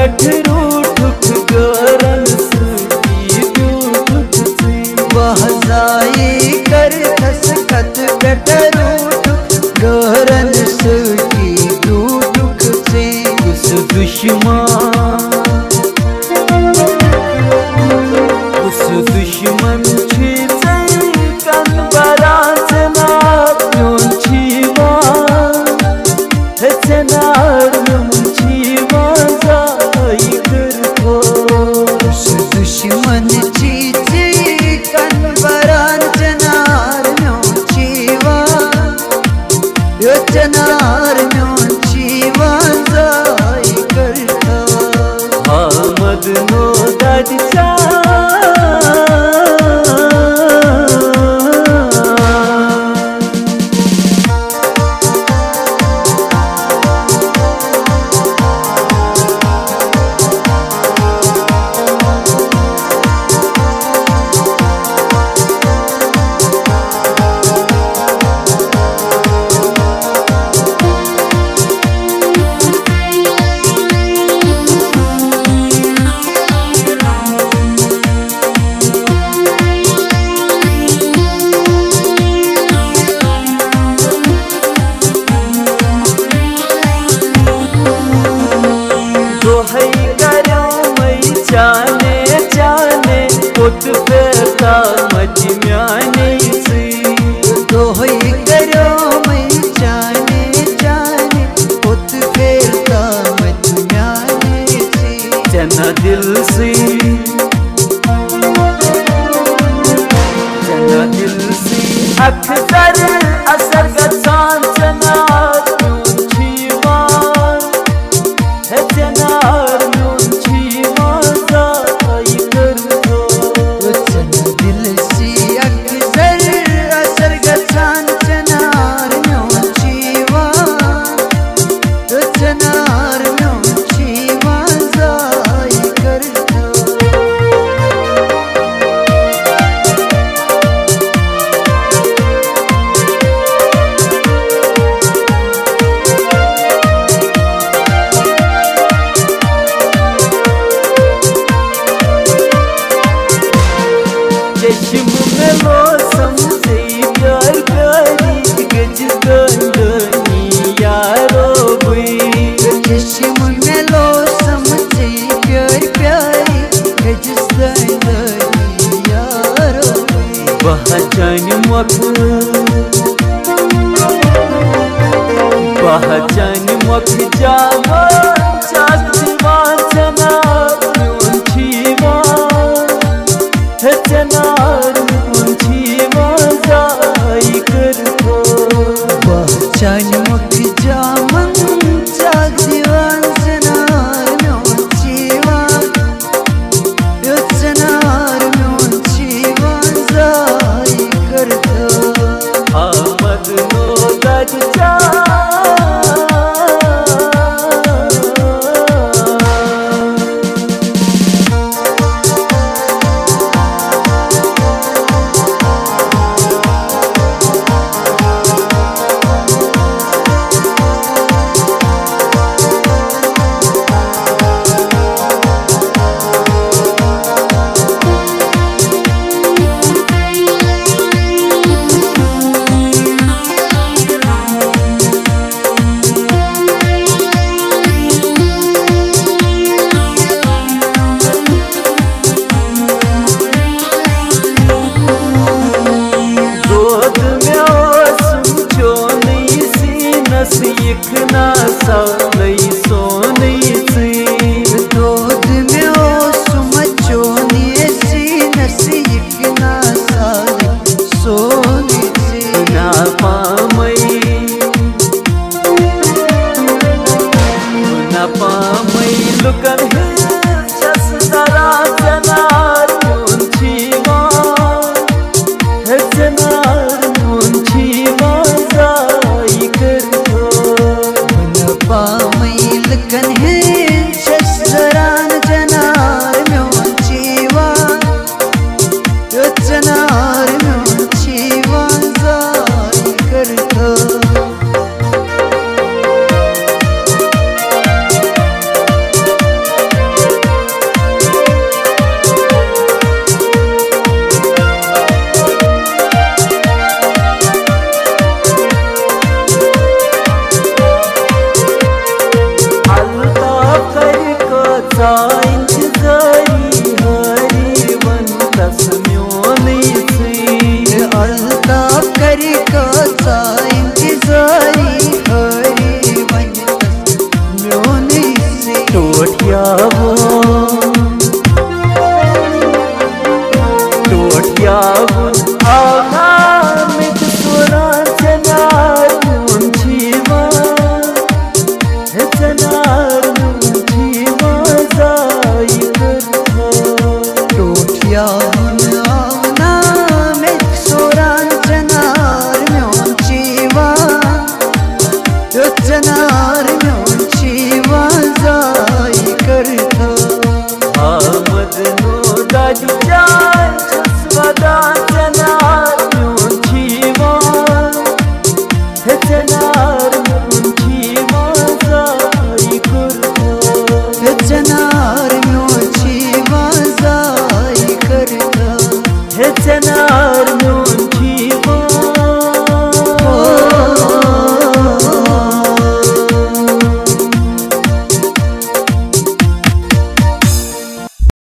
पेट रूठुक गरन सुकी ब्यूठुक वह जाई कर खसखत पेट रूठुक गरन सुकी ब्यूठुक से उस दुश्मन छी कन बरास ना प्योन छीवा चनार छीवा जाई करको उस दुश्मन छी कन बरान चनार म्यों छीवा यो चनार म्यों छीवा जाई करको हामद नो दादी चा पुत पेता मच म्याने सी दोहई करो मैं जाने जाने पुत पेता मच म्याने सी जना दिल सी अक्सर असर गसान चनार म्यून छीवान है चनार म्यून छीवान जाई कर चश्म में वो समझे प्यार प्यारी गज गंदनी यारो हुई चश्म में लो समझे प्यार प्यारी गज गंदनी यारो हुई पहचान मख जावा चाक दीवान चना म्यून छीवा चनार म्यून छीवा जाई करको पहचान मख जामन चाक दीवान चनार म्यून छीवा यो चनार म्यून छीवा जाई करको आमद नो दाद चा चनार म्योची वाजाई करता आमद नो दादी जाय स्वदा चनार म्योची हे चनार म्योची वाजाई करता हे चनार म्योची वाजाई करता हे चनार